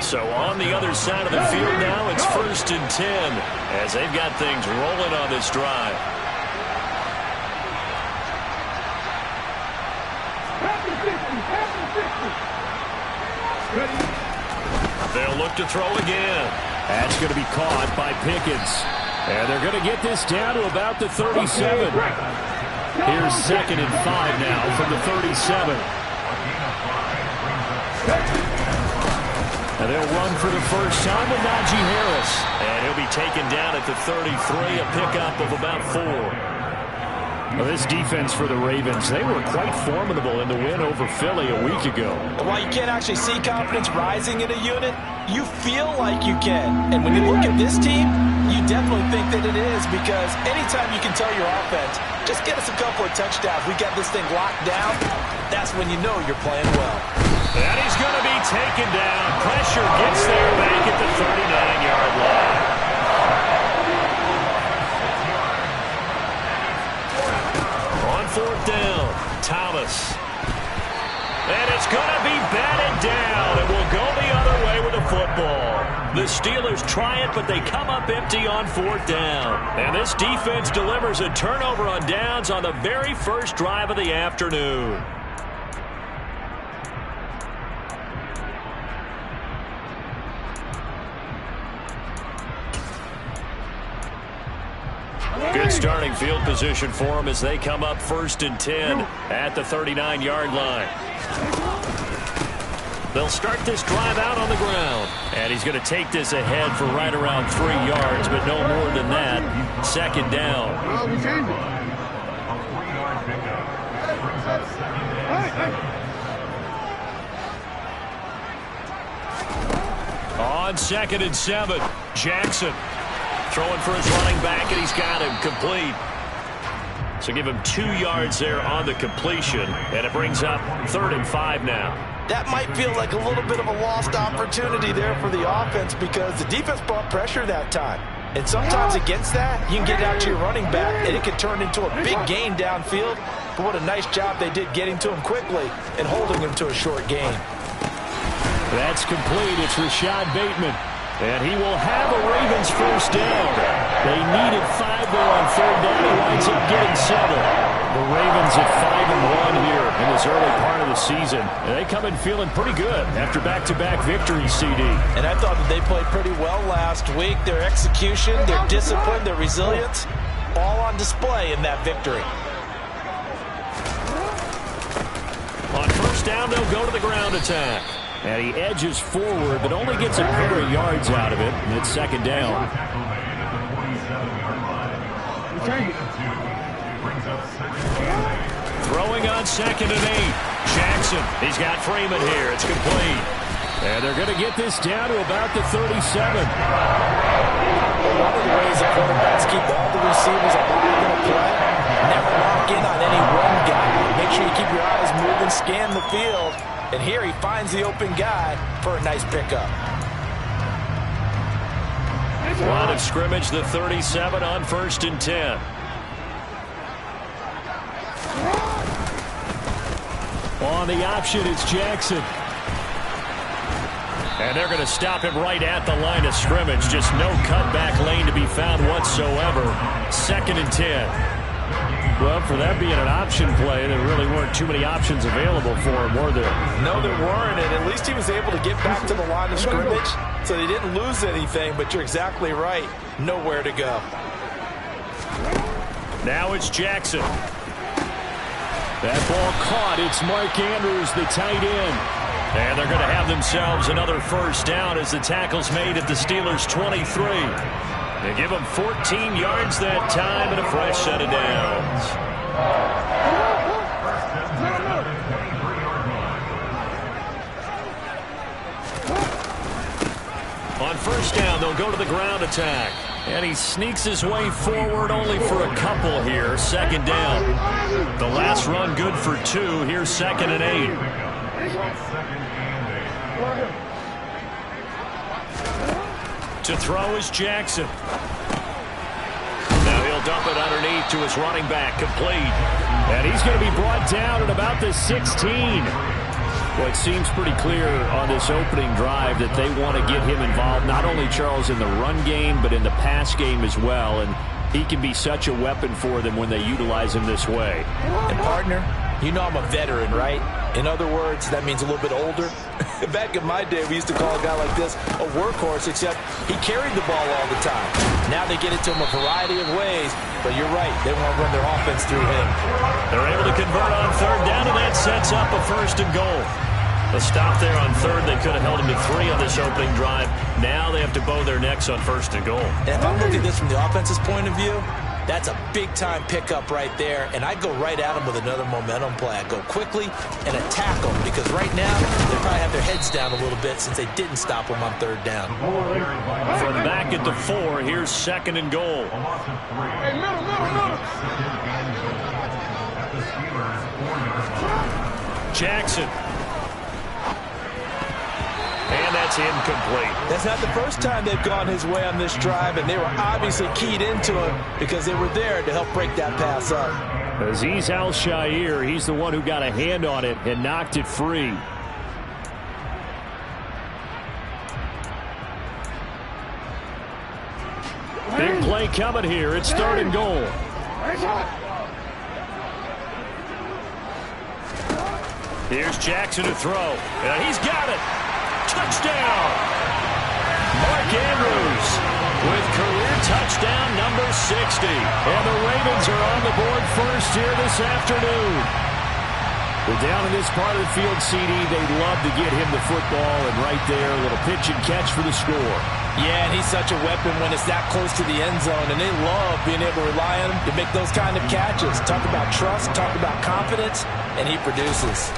So on the other side of the field now, it's 1st and 10 as they've got things rolling on this drive. They'll look to throw again. That's going to be caught by Pickens. And they're going to get this down to about the 37. Here's 2nd and 5 now from the 37. And they'll run for the first time with Najee Harris. And he'll be taken down at the 33, a pickup of about 4. Well, this defense for the Ravens, they were quite formidable in the win over Philly a week ago. While you can't actually see confidence rising in a unit, you feel like you can. And when you look at this team, you definitely think that it is, because anytime you can tell your offense, just get us a couple of touchdowns, we got this thing locked down, that's when you know you're playing well. And he's going to be taken down. Pressure gets there back at the 39-yard line. On 4th down, Thomas. And it's going to be batted down. It will go the other way with the football. The Steelers try it, but they come up empty on 4th down. And this defense delivers a turnover on downs on the very first drive of the afternoon. Good starting field position for them as they come up 1st and 10 at the 39-yard line. They'll start this drive out on the ground. And he's going to take this ahead for right around 3 yards, but no more than that. 2nd down. On 2nd and 7, Jackson. Throwing for his running back, and he's got him complete. So give him 2 yards there on the completion, and it brings up 3rd and 5 now. That might feel like a little bit of a lost opportunity there for the offense, because the defense brought pressure that time. And sometimes against that, you can get out to your running back, and it can turn into a big gain downfield. But what a nice job they did getting to him quickly and holding him to a short gain. That's complete. It's Rashad Bateman. And he will have a Ravens first down. They needed 5 there on 3rd down. He winds up getting 7. The Ravens at 5-1 here in this early part of the season. And they come in feeling pretty good after back-to-back victories, CD. And I thought that they played pretty well last week. Their execution, their discipline, their resilience, all on display in that victory. On 1st down, they'll go to the ground attack. And he edges forward, but only gets a pair of yards out of it. And it's 2nd down. Throwing on 2nd and 8. Jackson. He's got Freeman here. It's complete. And they're going to get this down to about the 37. One of the ways the quarterbacks keep all the receivers alive in a play, never lock in on any one guy. Make sure you keep your eyes moving, scan the field. And here he finds the open guy for a nice pickup. Line of scrimmage, the 37 on 1st and 10. On the option, it's Jackson. And they're going to stop him right at the line of scrimmage. Just no cutback lane to be found whatsoever. 2nd and 10. Well, for that being an option play, there really weren't too many options available for him, were there? No, there weren't, and at least he was able to get back to the line of scrimmage, so they didn't lose anything, but you're exactly right. Nowhere to go. Now it's Jackson. That ball caught. It's Mark Andrews, the tight end. And they're going to have themselves another first down as the tackle's made at the Steelers' 23. They give them 14 yards that time and a fresh set of downs. On 1st down, they'll go to the ground attack. And he sneaks his way forward only for a couple here. 2nd down. The last run good for 2. Here's 2nd and 8. To throw is Jackson. Now he'll dump it underneath to his running back, complete. And he's going to be brought down at about the 16. Well, it seems pretty clear on this opening drive that they want to get him involved, not only, Charles, in the run game, but in the pass game as well. And he can be such a weapon for them when they utilize him this way. And, partner, you know I'm a veteran, right? In other words, that means a little bit older. Back in my day, we used to call a guy like this a workhorse, except he carried the ball all the time. Now they get it to him a variety of ways, but you're right. They want to run their offense through him. They're able to convert on third down, and that sets up a 1st and goal. A stop there on third. They could have held him to 3 on this opening drive. Now they have to bow their necks on 1st and goal. And if I'm looking at this from the offense's point of view, that's a big-time pickup right there, and I'd go right at them with another momentum play. I'd go quickly and attack them, because right now they probably have their heads down a little bit since they didn't stop them on third down. From back at the 4, here's 2nd and goal. Hey, middle. Jackson. And that's incomplete. That's not the first time they've gone his way on this drive, and they were obviously keyed into him because they were there to help break that pass up. Azeez Al-Shaair, he's the one who got a hand on it and knocked it free. Big play coming here. It's 3rd and goal. Here's Jackson to throw. And he's got it. Touchdown! Mark Andrews with career touchdown number 60. And the Ravens are on the board first here this afternoon. Well, down in this part of the field, CD, they'd love to get him the football, and right there, a little pitch and catch for the score. Yeah, and he's such a weapon when it's that close to the end zone, and they love being able to rely on him to make those kind of catches. Talk about trust, talk about confidence, and he produces.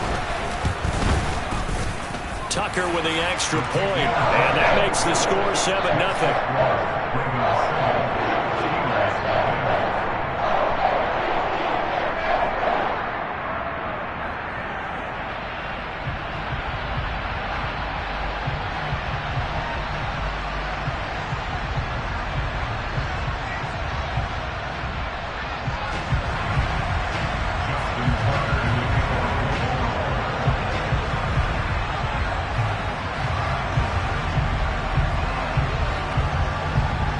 Tucker with the extra point, and that makes the score 7-0.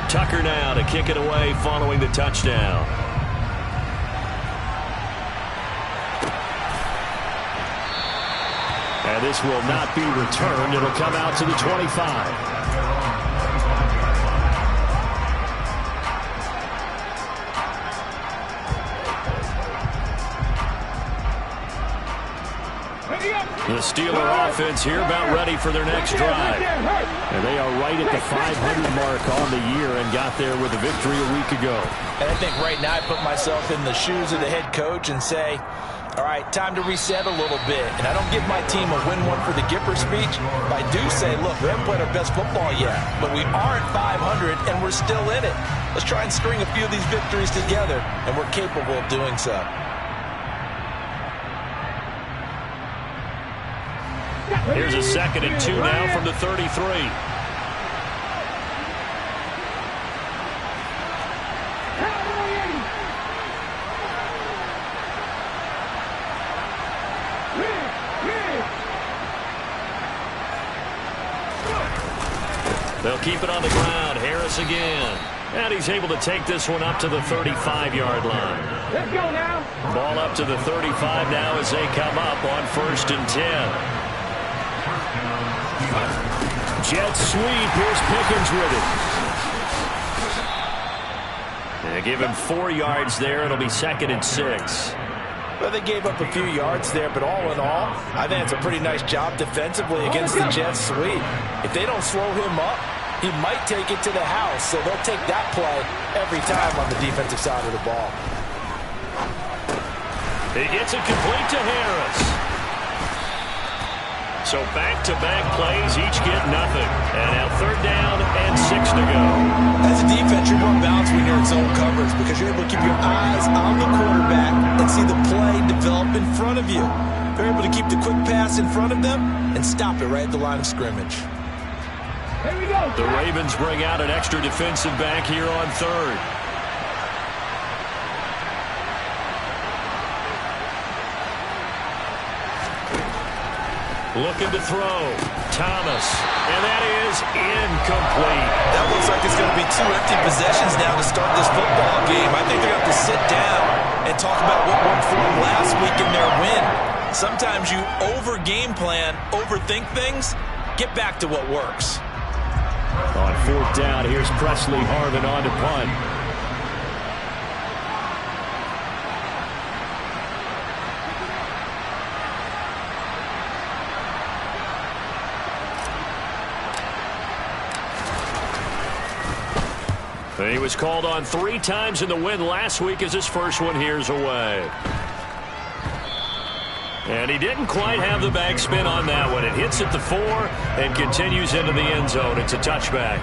Tucker now to kick it away following the touchdown. And this will not be returned. It'll come out to the 25. The Steeler offense here about ready for their next drive. And they are right at the 500 mark on the year and got there with a victory a week ago. And I think right now I put myself in the shoes of the head coach and say, all right, time to reset a little bit. And I don't give my team a win one for the Gipper speech, but I do say, look, we haven't played our best football yet, but we are at 500 and we're still in it. Let's try and string a few of these victories together, and we're capable of doing so. Here's a 2nd and 2 now from the 33. They'll keep it on the ground. Harris again. And he's able to take this one up to the 35-yard line. Let's go now. Ball up to the 35 now as they come up on 1st and 10. Jet sweep. Here's Pickens with it. They give him 4 yards there. It'll be 2nd and 6. Well, they gave up a few yards there, but all in all, I think it's a pretty nice job defensively against the Jets sweep. If they don't slow him up, he might take it to the house, so they'll take that play every time on the defensive side of the ball. He gets it complete to Harris. So back-to-back plays, each get nothing. And now 3rd down and 6 to go. As a defense, you're more balanced when you're in zone coverage because you're able to keep your eyes on the quarterback and see the play develop in front of you. They're able to keep the quick pass in front of them and stop it right at the line of scrimmage. Here we go. The Ravens bring out an extra defensive back here on 3rd. Looking to throw. Thomas. And that is incomplete. That looks like it's going to be 2 empty possessions now to start this football game. I think they're going to have to sit down and talk about what worked for them last week in their win. Sometimes you over-game plan, overthink things. Get back to what works. On 4th down, here's Presley Harvin on to punt. He was called on 3 times in the win last week as his first one here's away. And he didn't quite have the backspin on that one. It hits at the 4 and continues into the end zone. It's a touchback.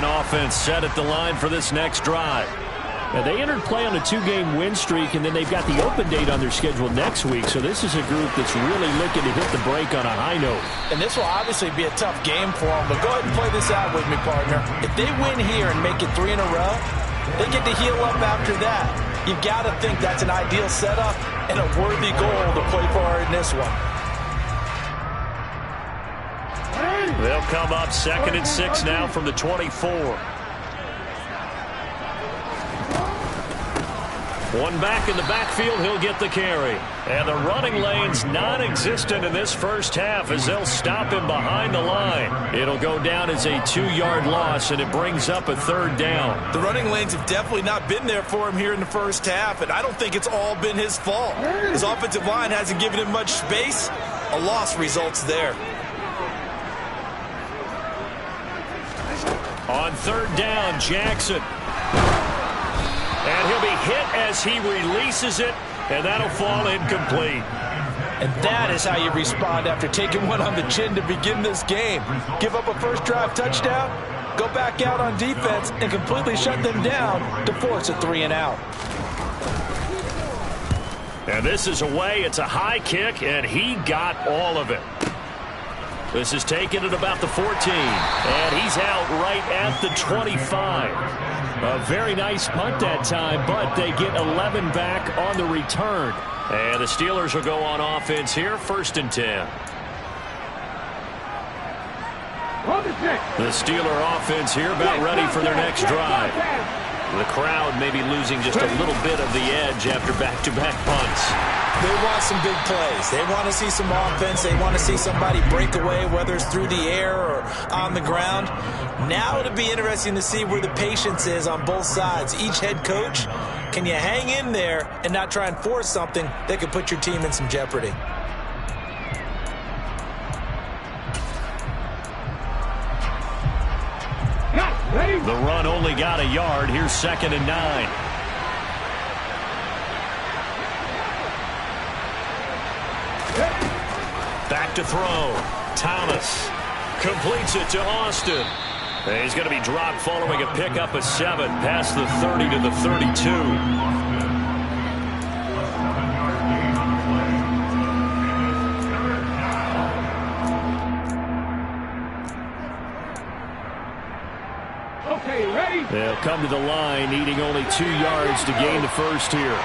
Offense set at the line for this next drive. Now, they entered play on a 2-game win streak, and then they've got the open date on their schedule next week, so this is a group that's really looking to hit the break on a high note. And this will obviously be a tough game for them, but go ahead and play this out with me, partner. If they win here and make it 3 in a row, they get to heal up after that. You've got to think that's an ideal setup and a worthy goal to play for in this one. They'll come up 2nd and 6 now from the 24. One back in the backfield, he'll get the carry. And the running lane's non-existent in this first half as they'll stop him behind the line. It'll go down as a 2-yard loss, and it brings up a 3rd down. The running lanes have definitely not been there for him here in the first half, and I don't think it's all been his fault. His offensive line hasn't given him much space. A loss results there. On 3rd down, Jackson. And he'll be hit as he releases it, and that'll fall incomplete. And that is how you respond after taking one on the chin to begin this game. Give up a first drive touchdown, go back out on defense, and completely shut them down to force a 3 and out. And this is away. It's a high kick, and he got all of it. This is taken at about the 14, and he's out right at the 25. A very nice punt that time, but they get 11 back on the return. And the Steelers will go on offense here, 1st and 10. The Steeler offense here about ready for their next drive. The crowd may be losing just a little bit of the edge after back-to-back punts. They want some big plays. They want to see some offense. They want to see somebody break away, whether it's through the air or on the ground. Now it'll be interesting to see where the patience is on both sides. Each head coach, can you hang in there and not try and force something that could put your team in some jeopardy? The run only got a yard. Here's 2nd and 9. Back to throw. Thomas completes it to Austin. And he's going to be dropped following a pickup of 7 past the 30 to the 32. They'll come to the line, needing only 2 yards to gain the first here.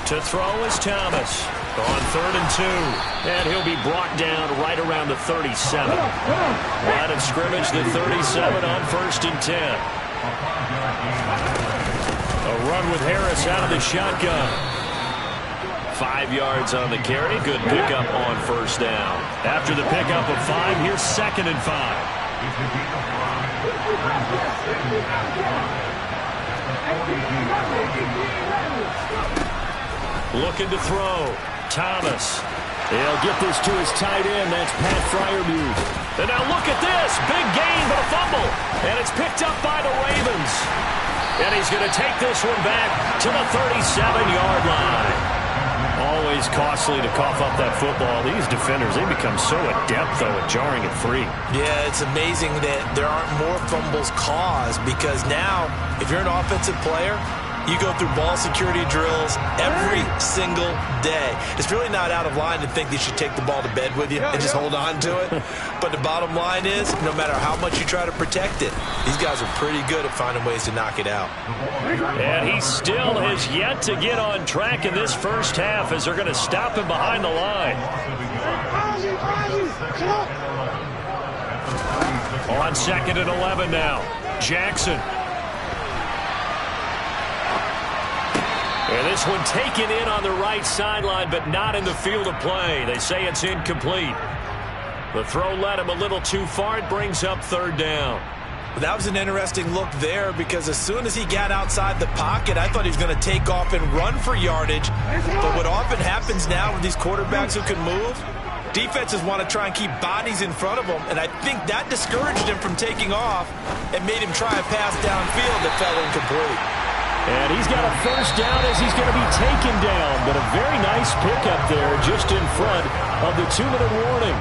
To throw is Thomas on 3rd and 2. And he'll be brought down right around the 37. Line of scrimmage, the 37 on 1st and 10. A run with Harris out of the shotgun. 5 yards on the carry. Good pickup on 1st down. After the pickup of 5, here's 2nd and 5. Looking to throw. Thomas. He'll get this to his tight end. That's Pat Freiermuth. And now look at this. Big gain, but a fumble. And it's picked up by the Ravens. And he's going to take this one back to the 37-yard line. Always costly to cough up that football. These defenders, they become so adept, though, at jarring it free. Yeah, it's amazing that there aren't more fumbles caused because now, if you're an offensive player, you go through ball security drills every single day. It's really not out of line to think that you should take the ball to bed with you and just hold on to it. But the bottom line is, no matter how much you try to protect it, these guys are pretty good at finding ways to knock it out. And he still has yet to get on track in this first half as they're going to stop him behind the line. On 2nd and 11 now. Jackson. And this one taken in on the right sideline, but not in the field of play. They say it's incomplete. The throw led him a little too far. It brings up 3rd down. That was an interesting look there because as soon as he got outside the pocket, I thought he was going to take off and run for yardage. But what often happens now with these quarterbacks who can move, defenses want to try and keep bodies in front of them, and I think that discouraged him from taking off and made him try a pass downfield that fell incomplete. And he's got a 1st down as he's going to be taken down. But a very nice pickup there just in front of the 2-minute warning.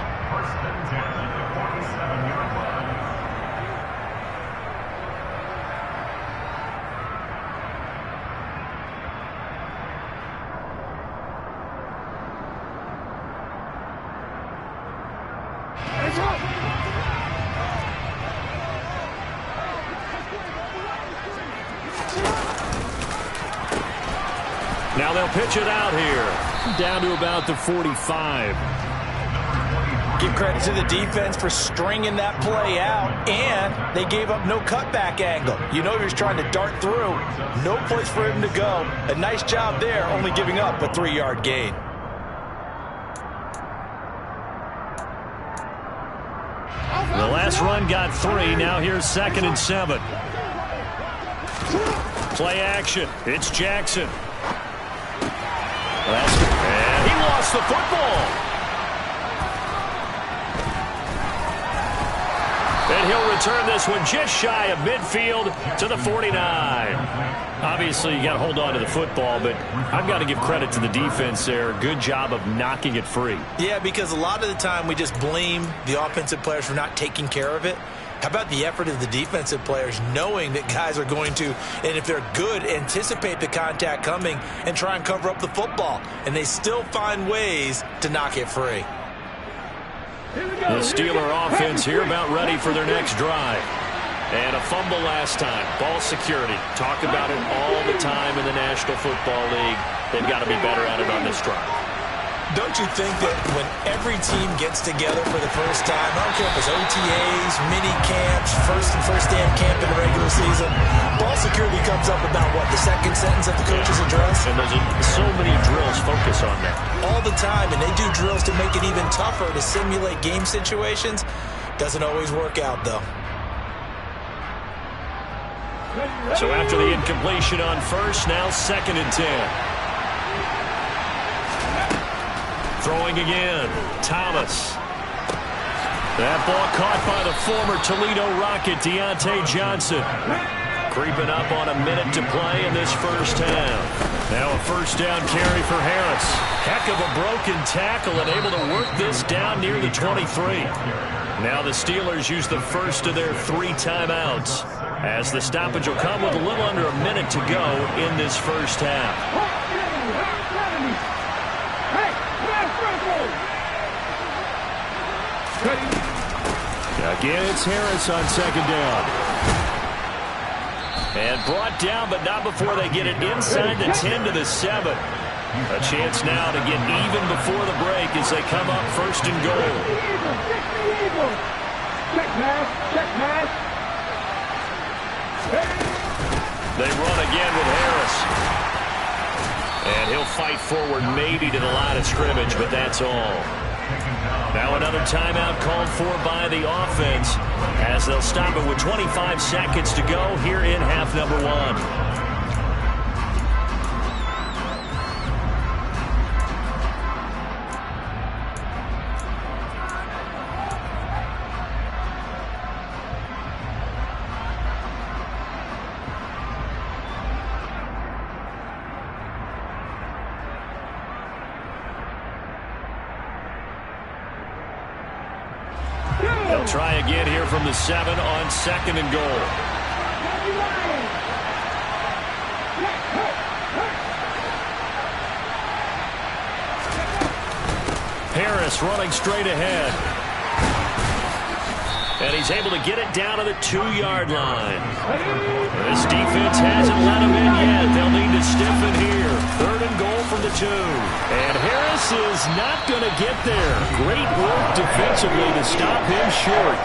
Now they'll pitch it out here. Down to about the 45. Give credit to the defense for stringing that play out, and they gave up no cutback angle. You know he was trying to dart through. No place for him to go. A nice job there, only giving up a 3-yard gain. The last run got 3. Now here's 2nd and 7. Play action. It's Jackson. And he lost the football. And he'll return this one just shy of midfield to the 49. Obviously, you got to hold on to the football, but I've got to give credit to the defense there. Good job of knocking it free. Yeah, because a lot of the time we just blame the offensive players for not taking care of it. How about the effort of the defensive players knowing that guys are going to, and if they're good, anticipate the contact coming and try and cover up the football. And they still find ways to knock it free. The Steeler offense here about ready for their next drive. And a fumble last time. Ball security. Talk about it all the time in the National Football League. They've got to be better at it on this drive. Don't you think that when every team gets together for the first time, I don't care if it's OTAs, mini camps, first day of camp in the regular season, ball security comes up about, what, the 2nd sentence of the coach's address? And there's so many drills focus on that. All the time, and they do drills to make it even tougher to simulate game situations. Doesn't always work out, though. So after the incompletion on 1st, now 2nd and 10. Throwing again, Thomas. That ball caught by the former Toledo Rocket, Deontay Johnson. Creeping up on a minute to play in this first half. Now a 1st down carry for Harris. Heck of a broken tackle and able to work this down near the 23. Now the Steelers use the first of their 3 timeouts, as the stoppage will come with a little under a minute to go in this first half. Again, it's Harris on 2nd down. And brought down, but not before they get it inside the 10 to the 7. A chance now to get even before the break as they come up 1st and goal. Check pass. They run again with Harris. And he'll fight forward maybe to the line of scrimmage, but that's all. Now another timeout called for by the offense as they'll stop it with 25 seconds to go here in half number 1. They'll try again here from the 7 on 2nd and goal. Harris running straight ahead. And he's able to get it down to the 2-yard line. This defense hasn't let him in yet. They'll need to stiffen here. 3rd and goal from the 2. And Harris is not going to get there. Great work defensively to stop him short.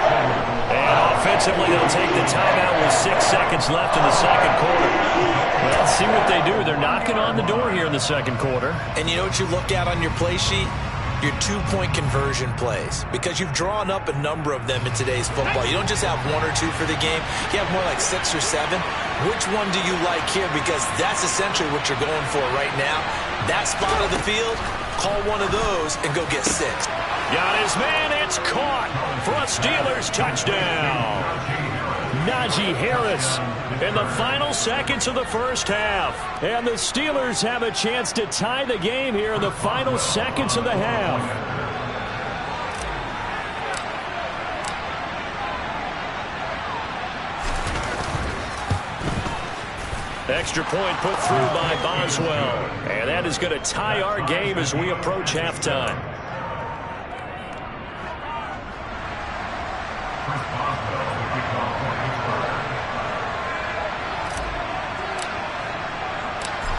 And offensively, they'll take the timeout with 6 seconds left in the 2nd quarter. Well, let's see what they do. They're knocking on the door here in the 2nd quarter. And you know what you look at on your play sheet? Your 2-point conversion plays, because you've drawn up a number of them in today's football. You don't just have 1 or 2 for the game. You have more like 6 or 7. Which one do you like here? Because that's essentially what you're going for right now. That spot of the field, call one of those and go get 6. Got his man. It's caught for a Steelers touchdown. Najee Harris in the final seconds of the first half. And the Steelers have a chance to tie the game here in the final seconds of the half. Extra point put through by Boswell. And that is going to tie our game as we approach halftime.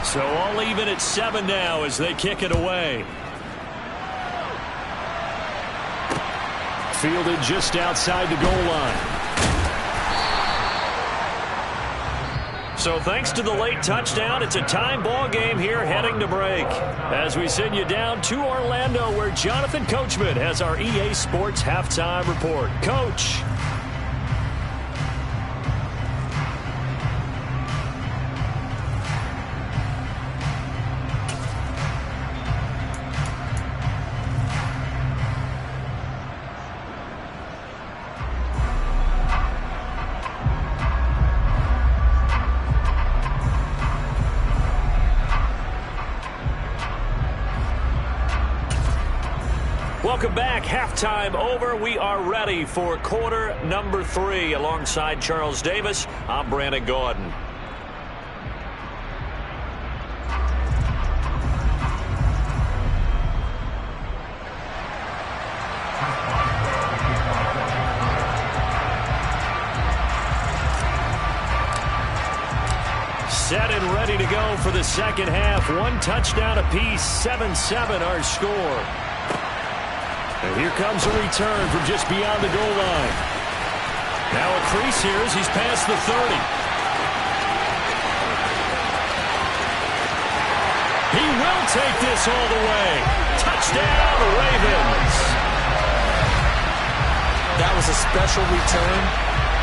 So all even at 7 now as they kick it away. Fielded just outside the goal line. So thanks to the late touchdown, it's a time ball game here heading to break. As we send you down to Orlando, where Jonathan Coachman has our EA Sports halftime report. Coach. Welcome back. Halftime over. We are ready for quarter number 3. Alongside Charles Davis, I'm Brandon Gaudin. Set and ready to go for the second half. 1 touchdown apiece. 7-7 our score. And here comes a return from just beyond the goal line. Now a crease here as he's past the 30. He will take this all the way. Touchdown, Ravens. That was a special return,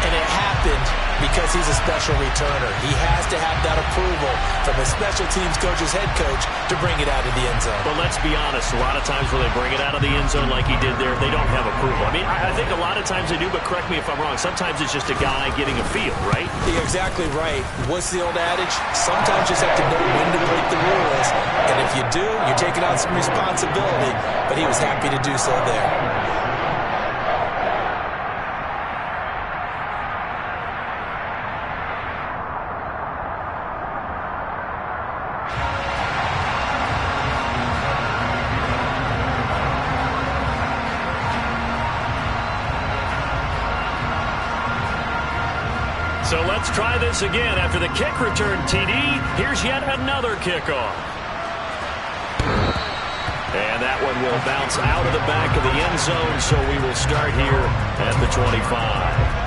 and it happened because he's a special returner. He has to have that approval from his special teams coach's head coach to bring it out of the end zone. But let's be honest, a lot of times when they bring it out of the end zone like he did there, they don't have approval. I mean, I think a lot of times they do, but correct me if I'm wrong. Sometimes it's just a guy getting a feel, right? You're exactly right. What's the old adage? Sometimes you just have to know when to break the rules. And if you do, you're taking on some responsibility. But he was happy to do so there. So let's try this again. After the kick return TD, here's yet another kickoff. And that one will bounce out of the back of the end zone, so we will start here at the 25.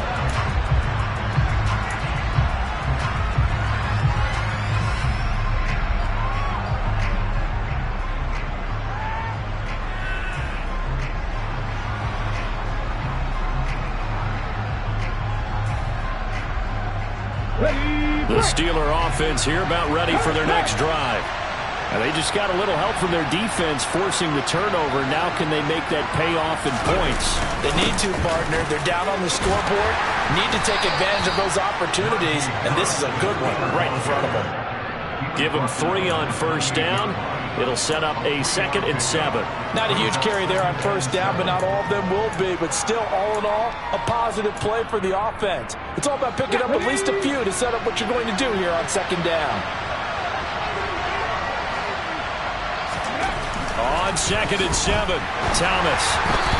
The Steeler offense here about ready for their next drive. And they just got a little help from their defense forcing the turnover. Now can they make that pay off in points? They need to, partner. They're down on the scoreboard. Need to take advantage of those opportunities. And this is a good one right in front of them. Give them 3 on first down. It'll set up a 2nd and 7. Not a huge carry there on first down, but not all of them will be. But still, all in all, a positive play for the offense. It's all about picking up at least a few to set up what you're going to do here on 2nd down. On 2nd and 7, Thomas.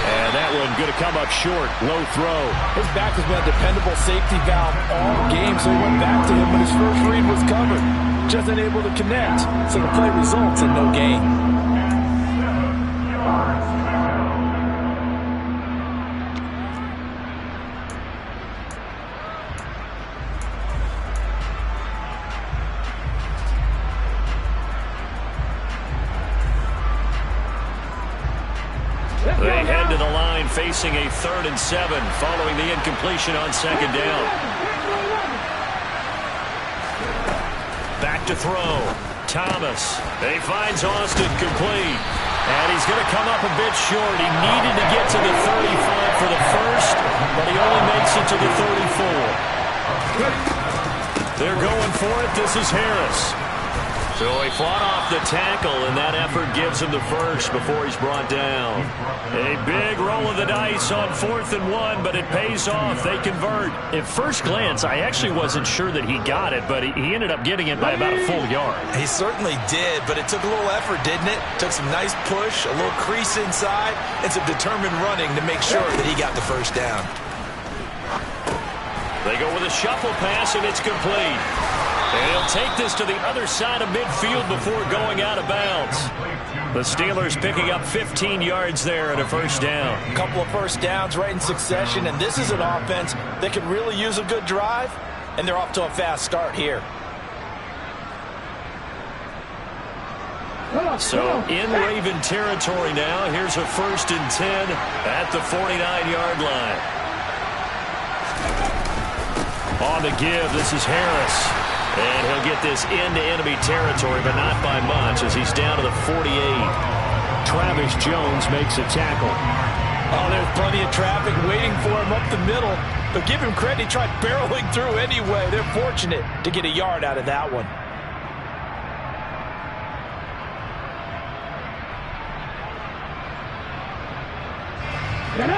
And that one going to come up short. Low throw. His back has been a dependable safety valve all game, so he went back to him when his first read was covered. Just unable to connect, so the play results in no gain. They head to the line facing a 3rd and 7 following the incompletion on 2nd down. Back to throw. Thomas. He finds Austin complete. And he's going to come up a bit short. He needed to get to the 35 for the first, but he only makes it to the 34. They're going for it. This is Harris. So he fought off the tackle, and that effort gives him the first before he's brought down. A big roll of the dice on 4th and 1, but it pays off. They convert. At first glance, I actually wasn't sure that he got it, but he ended up getting it by about a full yard. He certainly did, but it took a little effort, didn't it? Took some nice push, a little crease inside, and some determined running to make sure that he got the first down. They go with a shuffle pass, and it's complete. And he'll take this to the other side of midfield before going out of bounds. The Steelers picking up 15 yards there at a first down. A couple of first downs right in succession, and this is an offense that can really use a good drive, and they're off to a fast start here. So in Raven territory now. Here's a 1st and 10 at the 49-yard line. On the give, this is Harris. And he'll get this into enemy territory, but not by much as he's down to the 48. Travis Jones makes a tackle. Oh, there's plenty of traffic waiting for him up the middle. But give him credit, he tried barreling through anyway. They're fortunate to get a yard out of that one.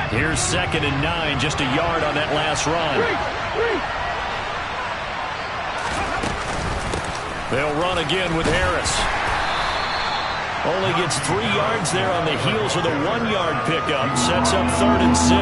Here's 2nd and 9, just a yard on that last run. They'll run again with Harris. Only gets 3 yards there on the heels of the 1-yard pickup. Sets up 3rd and 6.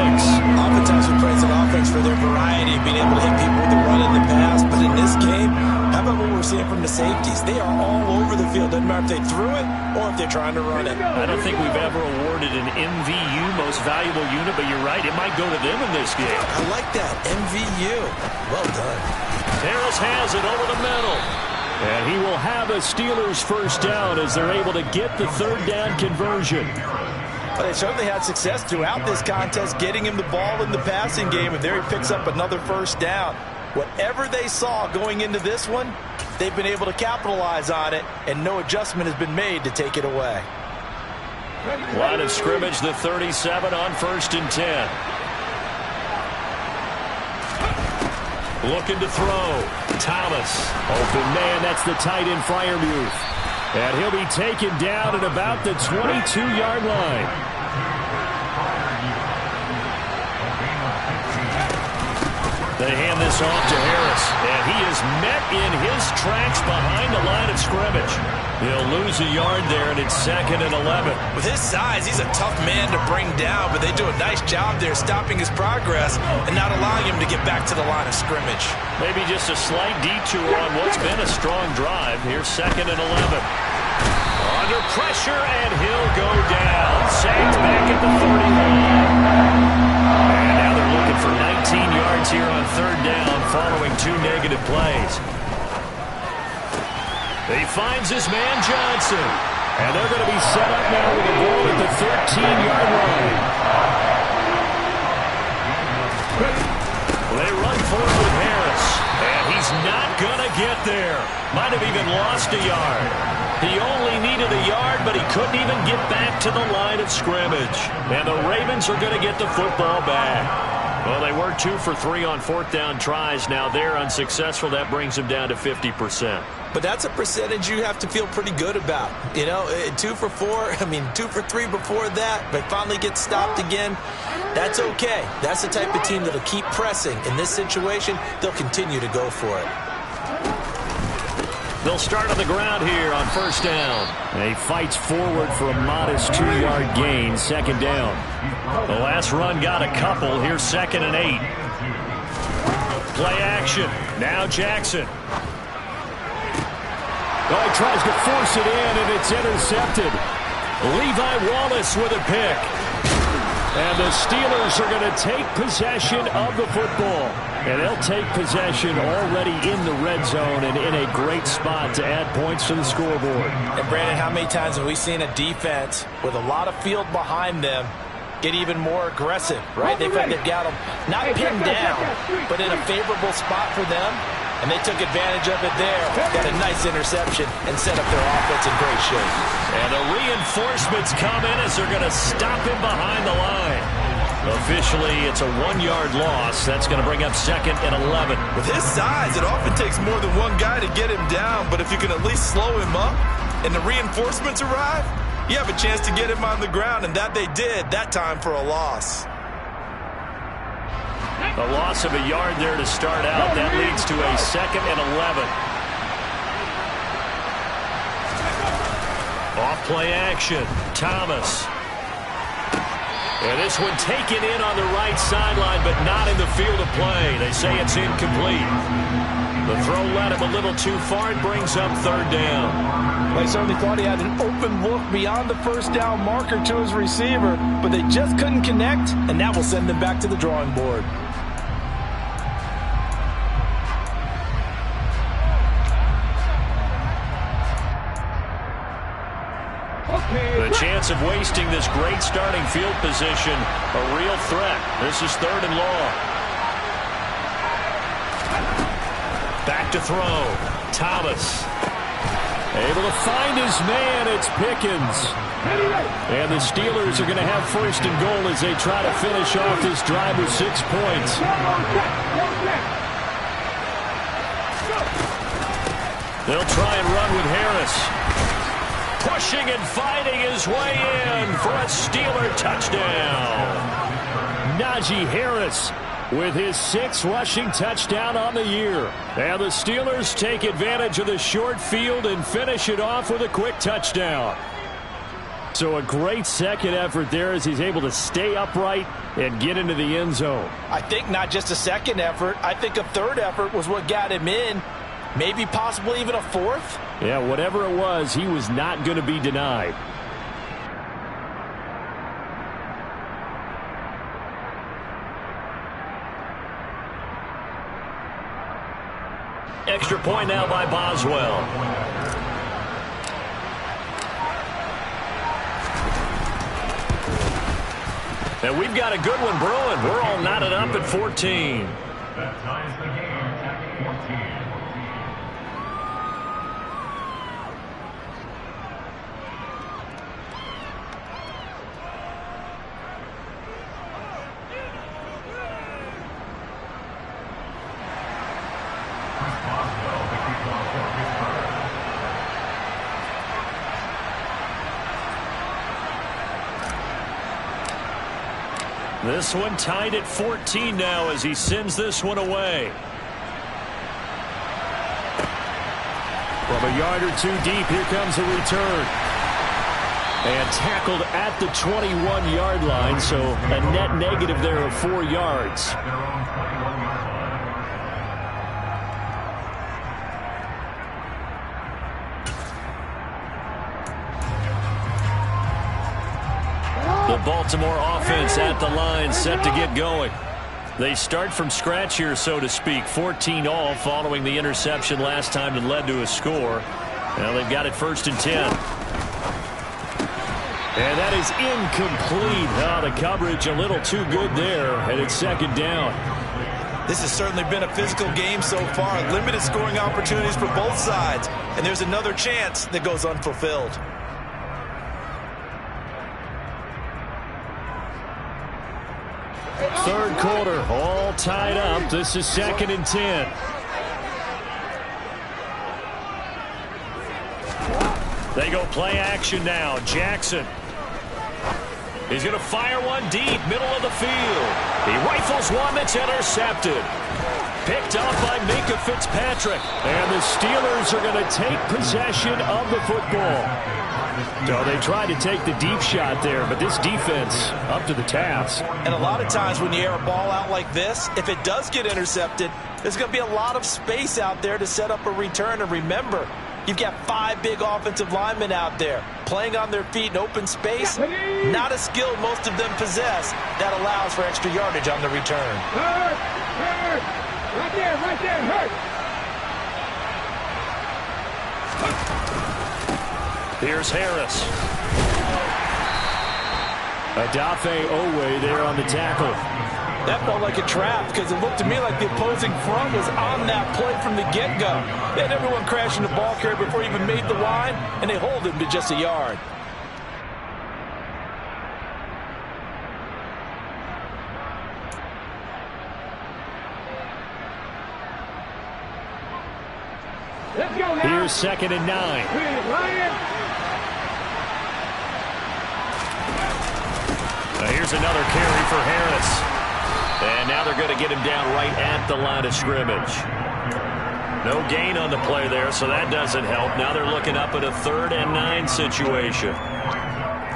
Oftentimes we praise an offense for their variety of being able to hit people with the run in the pass. But in this game, how about what we're seeing from the safeties? They are all over the field. Doesn't matter if they threw it or if they're trying to run it. I don't think we've ever awarded an MVU, most valuable unit, but you're right. It might go to them in this game. I like that. MVU. Well done. Harris has it over the middle. And he will have a Steelers first down as they're able to get the 3rd down conversion. But they certainly had success throughout this contest, getting him the ball in the passing game, and there he picks up another first down. Whatever they saw going into this one, they've been able to capitalize on it, and no adjustment has been made to take it away. Line of scrimmage, the 37 on 1st and 10. Looking to throw. Thomas. Open man, that's the tight end Freiermuth. And he'll be taken down at about the 22-yard line. They hand this off to Harris, and he is met in his tracks behind the line of scrimmage. He'll lose a yard there, and it's 2nd and 11. With his size, he's a tough man to bring down, but they do a nice job there stopping his progress and not allowing him to get back to the line of scrimmage. Maybe just a slight detour on what's been a strong drive. Here's 2nd and 11. Under pressure, and he'll go down. Sacked back at the 31. And now they're looking for 19 yards here on 3rd down following 2 negative plays. He finds his man Johnson. And they're going to be set up now with a ball at the 13-yard line. They run forward with Harris. And he's not going to get there. Might have even lost a yard. He only needed a yard, but he couldn't even get back to the line of scrimmage. And the Ravens are going to get the football back. Well, they were 2 for 3 on fourth down tries. Now they're unsuccessful. That brings them down to 50%. But that's a percentage you have to feel pretty good about. You know, 2 for 4, 2 for 3 before that, but finally get stopped again. That's okay. That's the type of team that'll keep pressing. In this situation, they'll continue to go for it. They'll start on the ground here on first down. And he fights forward for a modest 2-yard gain, second down. The last run got a couple. Here's 2nd and 8. Play action. Now Jackson. Oh, he tries to force it in, and it's intercepted. Levi Wallace with a pick. And the Steelers are going to take possession of the football. And they'll take possession already in the red zone and in a great spot to add points to the scoreboard. And, Brandon, how many times have we seen a defense with a lot of field behind them get even more aggressive, right? They've got them not pinned down, but in a favorable spot for them. And they took advantage of it there. Got a nice interception and set up their offense in great shape. And the reinforcements come in as they're going to stop him behind the line. Officially, it's a 1-yard loss. That's going to bring up 2nd and 11. With his size, it often takes more than one guy to get him down. But if you can at least slow him up and the reinforcements arrive, you have a chance to get him on the ground. And that they did, that time for a loss. A loss of a yard there to start out. That leads to a 2nd and 11. Off play action. Thomas. And this one taken in on the right sideline, but not in the field of play. They say it's incomplete. The throw led him a little too far and brings up 3rd down. They certainly thought he had an open look beyond the first down marker to his receiver, but they just couldn't connect, and that will send them back to the drawing board. The chance of wasting this great starting field position, a real threat. This is 3rd and long. Back to throw. Thomas. Able to find his man. It's Pickens. And the Steelers are going to have 1st and goal as they try to finish off this drive with 6 points. They'll try and run with Harris. Pushing and fighting his way in for a Steeler touchdown. Najee Harris with his 6th rushing touchdown on the year. And the Steelers take advantage of the short field and finish it off with a quick touchdown. So a great second effort there as he's able to stay upright and get into the end zone. I think not just a second effort. I think a 3rd effort was what got him in. Maybe possibly even a 4th. Yeah, whatever it was, he was not going to be denied. Extra point now by Boswell. And we've got a good one brewing. We're all knotted up at 14. That ties the game at 14. This one tied at 14 now as he sends this one away. From a yard or 2 deep, here comes a return. And tackled at the 21-yard line, so a net negative there of 4 yards. The Baltimore offense at the line, set to get going. They start from scratch here, so to speak. 14 all following the interception last time that led to a score. Now they've got it 1st and 10. And that is incomplete. Oh, the coverage a little too good there, and it's 2nd down. This has certainly been a physical game so far. Limited scoring opportunities for both sides. And there's another chance that goes unfulfilled. Third quarter, all tied up. This is 2nd and 10. They go play action now. Jackson. He's going to fire one deep, middle of the field. He rifles one that's intercepted. Picked up by Minka Fitzpatrick. And the Steelers are going to take possession of the football. So they tried to take the deep shot there, but this defense up to the task. And a lot of times when you air a ball out like this, if it does get intercepted, there's going to be a lot of space out there to set up a return. And remember, you've got 5 big offensive linemen out there playing on their feet in open space. Not a skill most of them possess. That allows for extra yardage on the return. Hurt! Right there, hurt! Here's Harris. Adafe Owe there on the tackle. That felt like a trap because it looked to me like the opposing front was on that play from the get-go. They had everyone crashing the ball carrier before he even made the line, and they hold him to just a yard. Let's go now. Here's 2nd and 9. Here's another carry for Harris. And now they're going to get him down right at the line of scrimmage. No gain on the play there, so that doesn't help. Now they're looking up at a 3rd and 9 situation.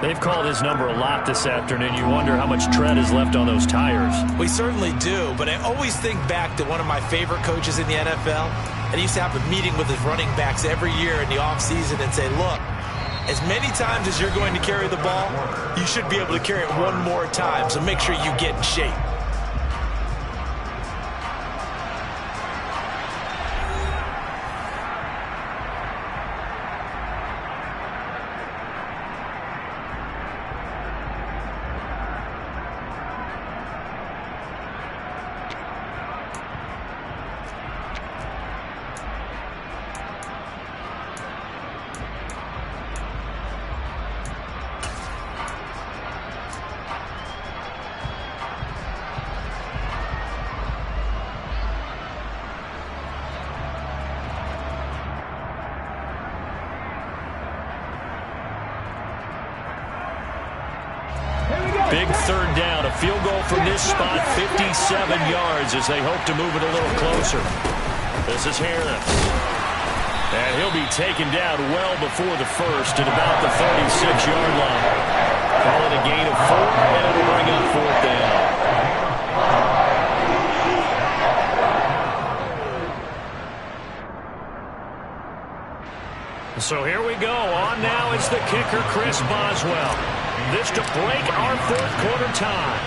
They've called his number a lot this afternoon. You wonder how much tread is left on those tires. We certainly do, but I always think back to one of my favorite coaches in the NFL. And he used to have a meeting with his running backs every year in the offseason and say, look, as many times as you're going to carry the ball, you should be able to carry it one more time, so make sure you get in shape. Big 3rd down, a field goal from this spot, 57 yards as they hope to move it a little closer. This is Harris. And he'll be taken down well before the first at about the 36-yard line. Call it a gain of 4, and it'll bring up 4th down. So here we go. On now is the kicker, Chris Boswell. This to break our 4th quarter tie.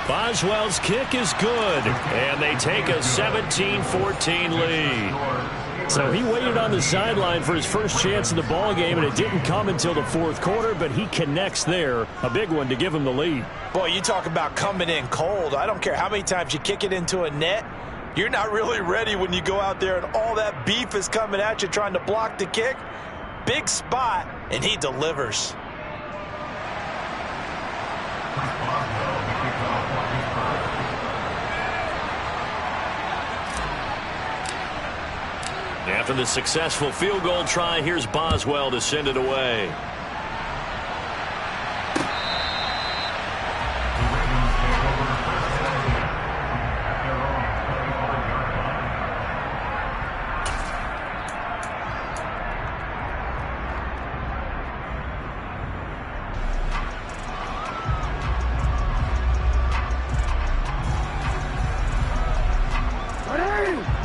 Boswell's kick is good, and they take a 17-14 lead. So he waited on the sideline for his first chance in the ball game, and it didn't come until the 4th quarter, but he connects there. A big one to give him the lead. Boy, you talk about coming in cold. I don't care how many times you kick it into a net. You're not really ready when you go out there and all that beef is coming at you trying to block the kick. Big spot, and he delivers. After the successful field goal try, here's Boswell to send it away.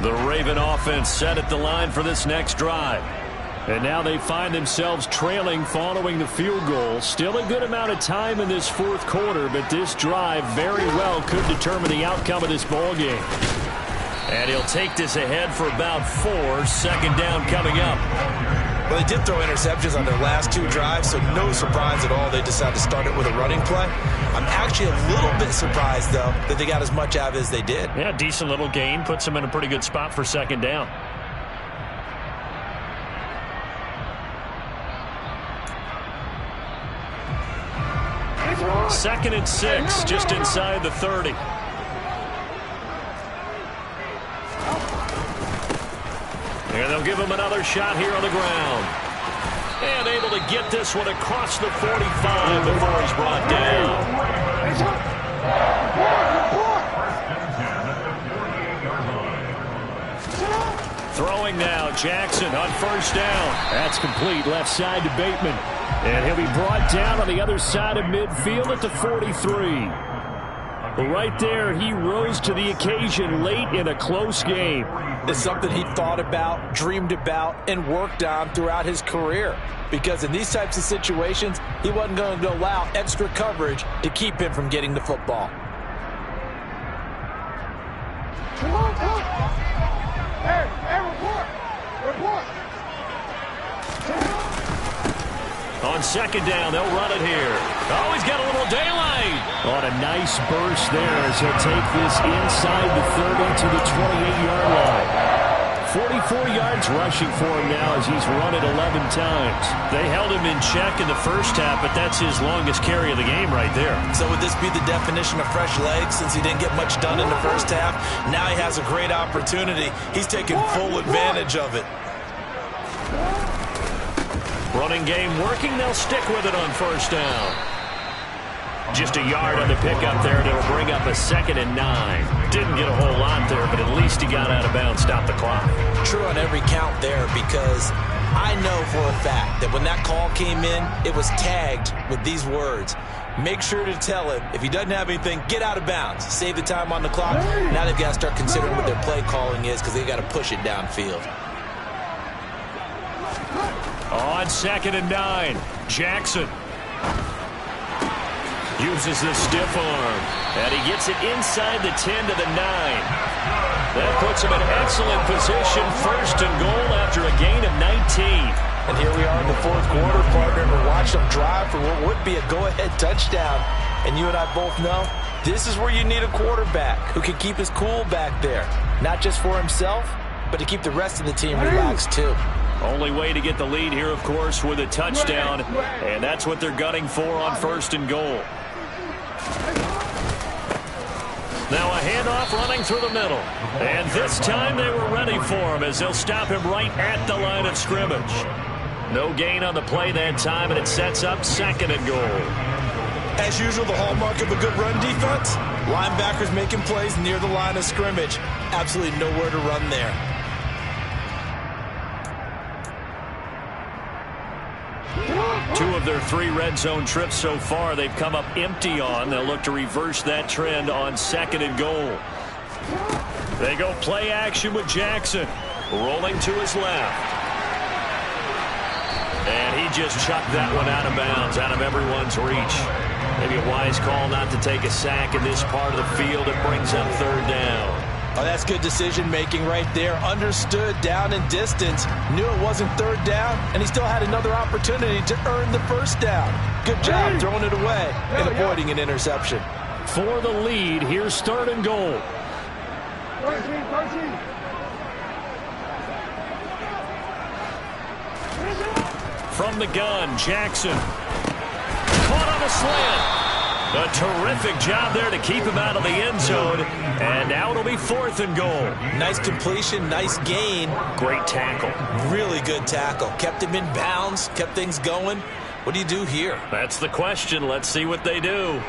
The Raven offense set at the line for this next drive. And now they find themselves trailing following the field goal. Still a good amount of time in this 4th quarter, but this drive very well could determine the outcome of this ball game. And he'll take this ahead for about 4. 2nd down coming up. Well, they did throw interceptions on their last 2 drives, so no surprise at all they decided to start it with a running play. I'm actually a little bit surprised, though, that they got as much out of it as they did. Yeah, decent little gain. Puts them in a pretty good spot for 2nd down. 2nd and 6, just inside the 30. And they'll give him another shot here on the ground. And able to get this one across the 45 before he's brought down. Throwing now, Jackson on 1st down. That's complete, left side to Bateman. And he'll be brought down on the other side of midfield at the 43. Right there, he rose to the occasion late in a close game. It's something he thought about, dreamed about, and worked on throughout his career. Because in these types of situations, he wasn't going to allow extra coverage to keep him from getting the football. Come on, come on. Hey, report. On 2nd down, they'll run it here. Oh, he's got a little daylight. On a nice burst there as he'll take this inside the 30 to the 28-yard line. 44 yards rushing for him now as he's run it 11 times. They held him in check in the first half, but that's his longest carry of the game right there. So would this be the definition of fresh legs since he didn't get much done in the first half? Now he has a great opportunity. He's taking full advantage of it. Running game working. They'll stick with it on 1st down. Just a yard on the pickup there, and it'll bring up a 2nd and 9. Didn't get a whole lot there, but at least he got out of bounds, stopped the clock. True on every count there, because I know for a fact that when that call came in, it was tagged with these words. Make sure to tell him, if he doesn't have anything, get out of bounds. Save the time on the clock. Now they've got to start considering what their play calling is because they've got to push it downfield. On 2nd and 9, Jackson uses the stiff arm, and he gets it inside the 10 to the 9. That puts him in excellent position, 1st and goal after a gain of 19. And here we are in the 4th quarter, partner, and we're watching them drive for what would be a go-ahead touchdown. And you and I both know this is where you need a quarterback who can keep his cool back there, not just for himself, but to keep the rest of the team relaxed too. Only way to get the lead here, of course, with a touchdown, and that's what they're gunning for on 1st and goal. Now a handoff running through the middle, and this time they were ready for him as they'll stop him right at the line of scrimmage. No gain on the play that time, and it sets up 2nd and goal. As usual, the hallmark of a good run defense, linebackers making plays near the line of scrimmage. Absolutely nowhere to run there. Two of their 3 red zone trips so far they've come up empty on. They'll look to reverse that trend on 2nd and goal. They go play action with Jackson. Rolling to his left. And he just chucked that one out of bounds, out of everyone's reach. Maybe a wise call not to take a sack in this part of the field. It brings up 3rd down. Oh, that's good decision-making right there. Understood down and distance. Knew it wasn't 3rd down, and he still had another opportunity to earn the 1st down. Good job throwing it away and avoiding an interception. For the lead, here's 3rd and goal. 13. From the gun, Jackson. Caught on a slant. A terrific job there to keep him out of the end zone. And now it'll be 4th and goal. Nice completion, nice gain. Great tackle. Really good tackle. Kept him in bounds, kept things going. What do you do here? That's the question. Let's see what they do.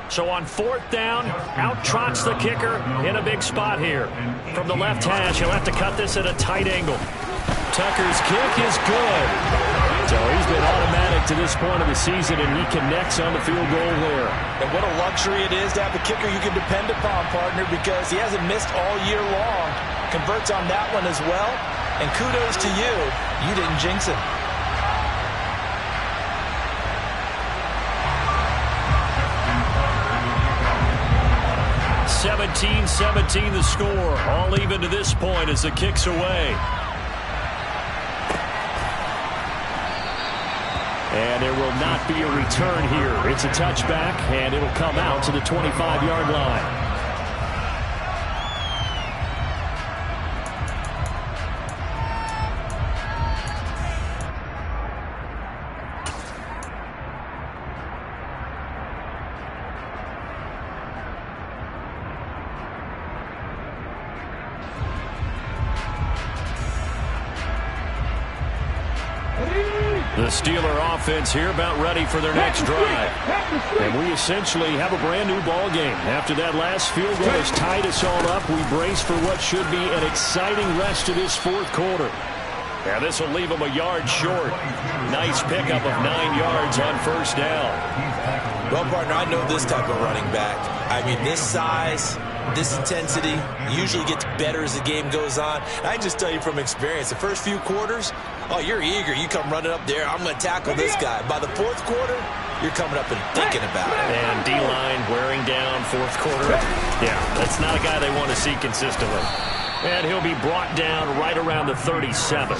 So on 4th down, out trots the kicker in a big spot here. From the left hash, he'll have to cut this at a tight angle. Tucker's kick is good. So he's been automatic to this point of the season, and he connects on the field goal there. And what a luxury it is to have a kicker you can depend upon, partner, because he hasn't missed all year long. Converts on that one as well. And kudos to you. You didn't jinx it. 17-17 the score. All even to this point as the kick's away. And there will not be a return here. It's a touchback, and it'll come out to the 25-yard line. The Steeler offense here about ready for their next drive. And we essentially have a brand new ball game. After that last field goal has tied us all up, we brace for what should be an exciting rest of this fourth quarter. Now this will leave them a yard short. Nice pickup of 9 yards on first down. Well, partner, I know this type of running back. I mean, this size, this intensity usually gets better as the game goes on. I can just tell you from experience, the first few quarters, oh, you're eager. You come running up there, I'm going to tackle this guy. By the fourth quarter, you're coming up and thinking about it. And D-line wearing down fourth quarter. Yeah, that's not a guy they want to see consistently. And he'll be brought down right around the 37.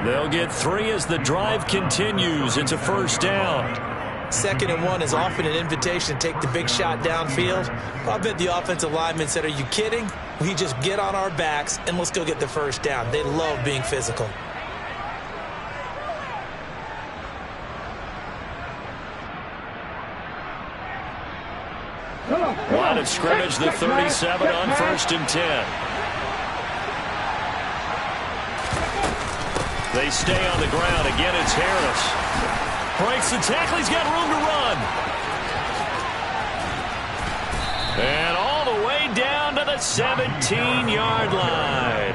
They'll get 3 as the drive continues. It's a first down. 2nd and 1 is often an invitation to take the big shot downfield. I bet the offensive lineman said, are you kidding? We just get on our backs and let's go get the first down. They love being physical. Line of scrimmage, the 37 on 1st and 10. They stay on the ground. Again, it's Harris. Breaks the tackle. He's got room to run. And all the way down to the 17-yard line.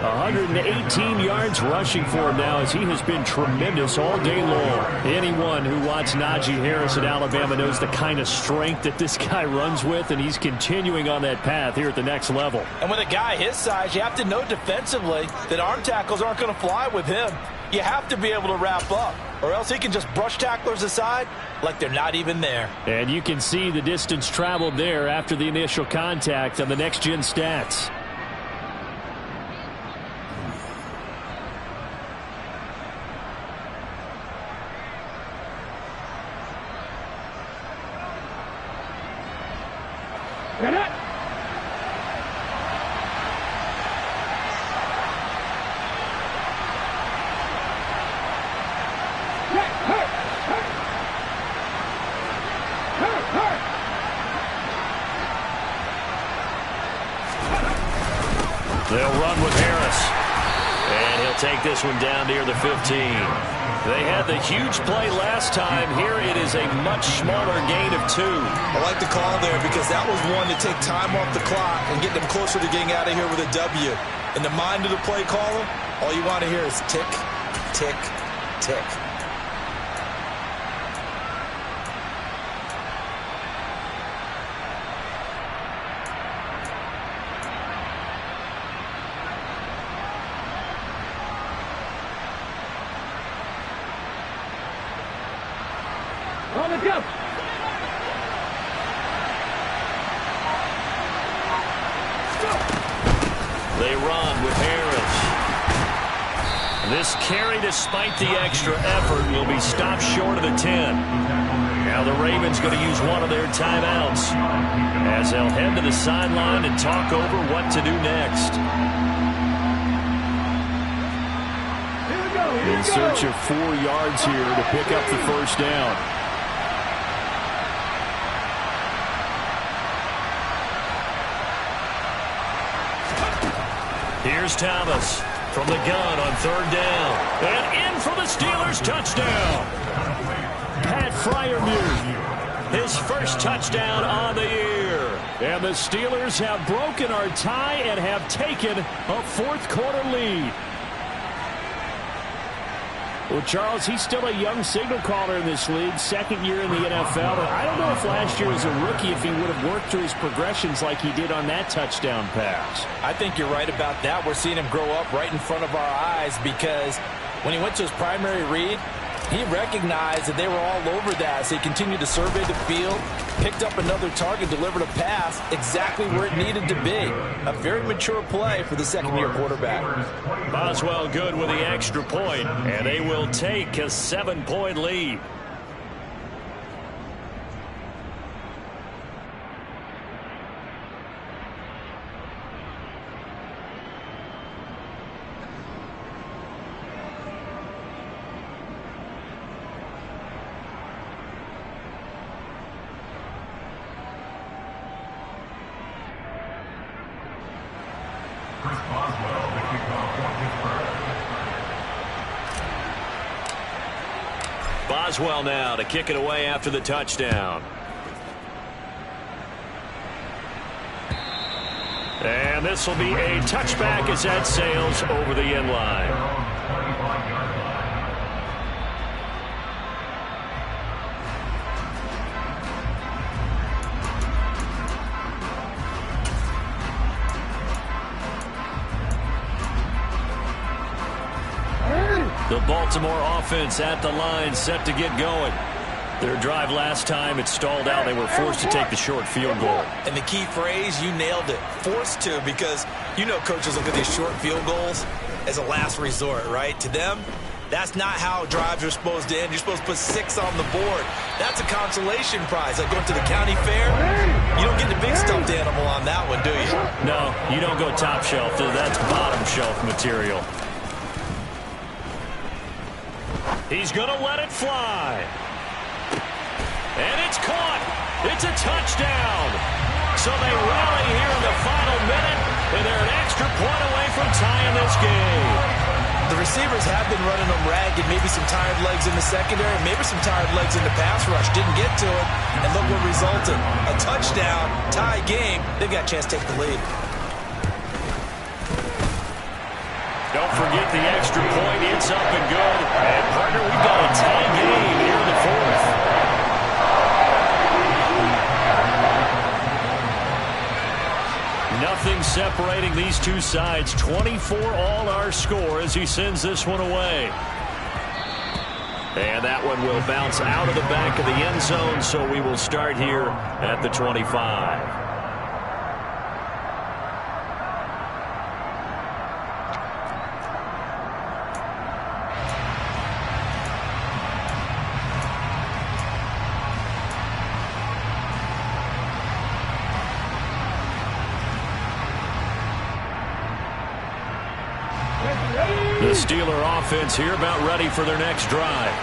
118 yards rushing for him now as he has been tremendous all day long. Anyone who watched Najee Harris at Alabama knows the kind of strength that this guy runs with, and he's continuing on that path here at the next level. And with a guy his size, you have to know defensively that arm tackles aren't going to fly with him. You have to be able to wrap up, or else he can just brush tacklers aside like they're not even there. And you can see the distance traveled there after the initial contact on the next-gen stats. They'll run with Harris. And he'll take this one down near the 15. They had the huge play last time. Here it is a much smaller gain of 2. I like the call there because that was one to take time off the clock and get them closer to getting out of here with a W. In the mind of the play caller, all you want to hear is tick, tick, tick. They run with Harris. This carry, despite the extra effort, will be stopped short of the 10. Now the Ravens going to use one of their timeouts as they'll head to the sideline and talk over what to do next. In search of 4 yards here to pick up the first down. Here's Thomas from the gun on 3rd down. And in for the Steelers touchdown. Pat Freiermuth, His first touchdown on the year. and the Steelers have broken our tie and have taken a fourth quarter lead. Well, Charles, he's still a young signal caller in this league, 2nd year in the NFL. But I don't know if last year as a rookie if he would have worked through his progressions like he did on that touchdown pass. I think you're right about that. We're seeing him grow up right in front of our eyes because when he went to his primary read, he recognized that they were all over that. So he continued to survey the field, picked up another target, delivered a pass exactly where it needed to be. A very mature play for the 2nd-year quarterback. Boswell good with the extra point, and they will take a 7-point lead. Boswell now to kick it away after the touchdown. And this will be a touchback as that sails over the end line. The Baltimore offense at the line, set to get going. Their drive last time, it stalled out. They were forced to take the short field goal. And the key phrase, you nailed it, forced to, because you know coaches look at these short field goals as a last resort, right? To them, that's not how drives are supposed to end. You're supposed to put 6 on the board. That's a consolation prize. Like going to the county fair, you don't get the big stuffed animal on that one, do you? No, you don't go top shelf. That's bottom shelf material. He's going to let it fly. And it's caught. It's a touchdown. So they rally here in the final minute, and they're an extra point away from tying this game. The receivers have been running them ragged, maybe some tired legs in the secondary, maybe some tired legs in the pass rush. Didn't get to it, and look what resulted. A touchdown, tie game. They've got a chance to take the lead. Don't forget the extra point. It's up and good. And, partner, we've got a tie game here in the fourth. Nothing separating these two sides. 24 all our score as he sends this one away. And that one will bounce out of the back of the end zone, so we will start here at the 25. The Steeler offense here about ready for their next drive.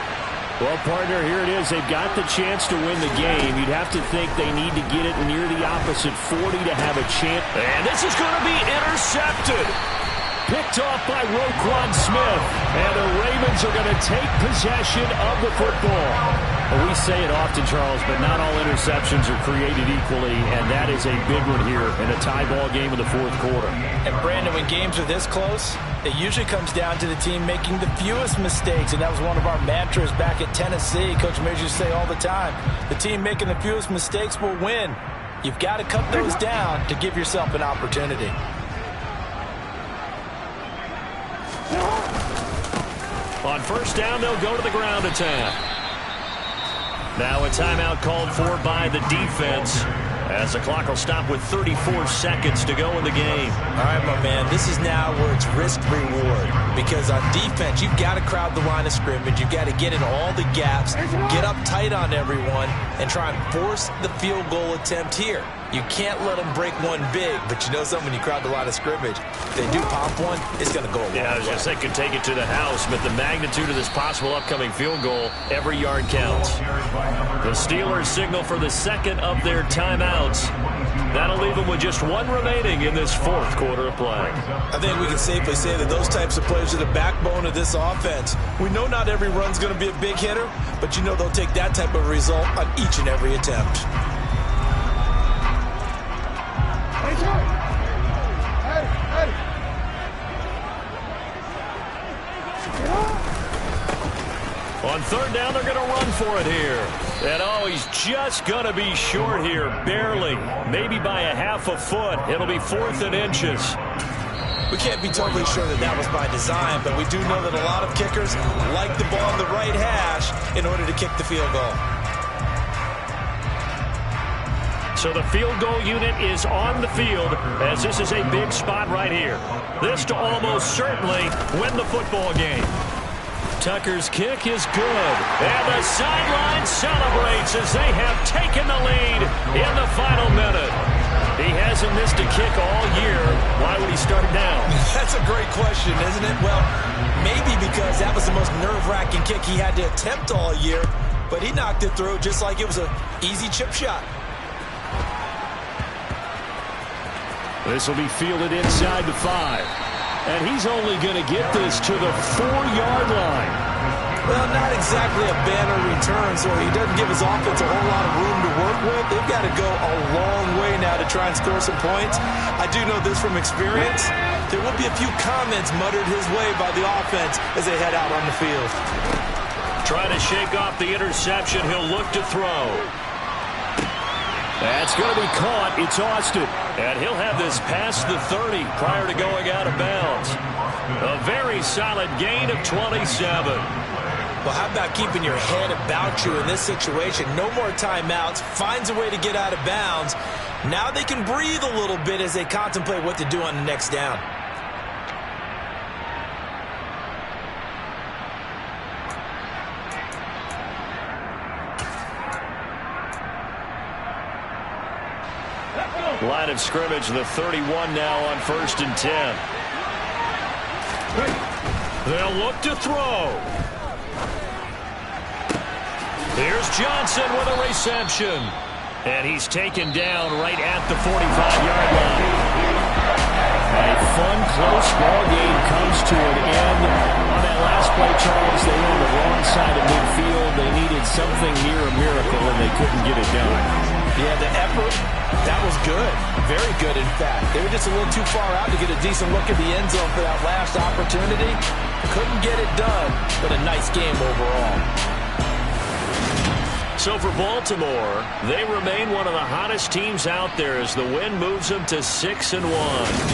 Well, partner, here it is. They've got the chance to win the game. You'd have to think they need to get it near the opposite 40 to have a chance. And this is going to be intercepted. Picked off by Roquan Smith. And the Ravens are going to take possession of the football. Well, we say it often, Charles, but not all interceptions are created equally, and that is a big one here in a tie ball game in the fourth quarter. And, Brandon, when games are this close, it usually comes down to the team making the fewest mistakes, and that was one of our mantras back at Tennessee. Coach Mears used to say all the time, the team making the fewest mistakes will win. You've got to cut those down to give yourself an opportunity. On first down, they'll go to the ground attack. Now a timeout called for by the defense as the clock will stop with 34 seconds to go in the game. All right, my man, this is now where it's risk-reward, because on defense, you've got to crowd the line of scrimmage. You've got to get in all the gaps, get up tight on everyone, and try and force the field goal attempt here. You can't let them break one big, but you know something, when you crowd the line of scrimmage, if they do pop one, it's going to go a long way. Yeah, I was just saying, could take it to the house, but the magnitude of this possible upcoming field goal, every yard counts. The Steelers signal for the second of their timeouts. That'll leave them with just one remaining in this fourth quarter of play. I think we can safely say that those types of players are the backbone of this offense. We know not every run's going to be a big hitter, but you know they'll take that type of result on each and every attempt. On third down, they're going to run for it here. And oh, he's just going to be short here, barely. Maybe by a half a foot. It'll be 4th and inches. We can't be totally sure that that was by design, but we do know that a lot of kickers like the ball on the right hash in order to kick the field goal. So the field goal unit is on the field as this is a big spot right here. This to almost certainly win the football game. Tucker's kick is good. And the sideline celebrates as they have taken the lead in the final minute. He hasn't missed a kick all year. Why would he start now? That's a great question, isn't it? Well, maybe because that was the most nerve-wracking kick he had to attempt all year, but he knocked it through just like it was an easy chip shot. This will be fielded inside the 5. And he's only going to get this to the 4-yard line. Well, not exactly a banner return, so he doesn't give his offense a whole lot of room to work with. They've got to go a long way now to try and score some points. I do know this from experience. There will be a few comments muttered his way by the offense as they head out on the field. Trying to shake off the interception. He'll look to throw. That's going to be caught. It's Austin. And he'll have this past the 30 prior to going out of bounds. A very solid gain of 27. Well, how about keeping your head about you in this situation? No more timeouts. Finds a way to get out of bounds. Now they can breathe a little bit as they contemplate what to do on the next down. Line of scrimmage, the 31 now on 1st and 10. They'll look to throw. Here's Johnson with a reception. And he's taken down right at the 45-yard line. A fun, close ball game comes to an end. On that last play, Charles, they were on the wrong side of midfield. They needed something near a miracle, and they couldn't get it done. Yeah, the effort, that was good. Very good, in fact. They were just a little too far out to get a decent look at the end zone for that last opportunity. Couldn't get it done, but a nice game overall. So for Baltimore, they remain one of the hottest teams out there as the win moves them to 6-1.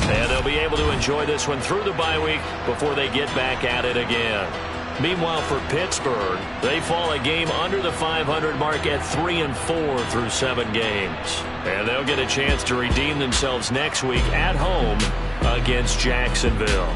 And they'll be able to enjoy this one through the bye week before they get back at it again. Meanwhile, for Pittsburgh, they fall a game under the 500 mark at 3-4 through 7 games. And they'll get a chance to redeem themselves next week at home against Jacksonville.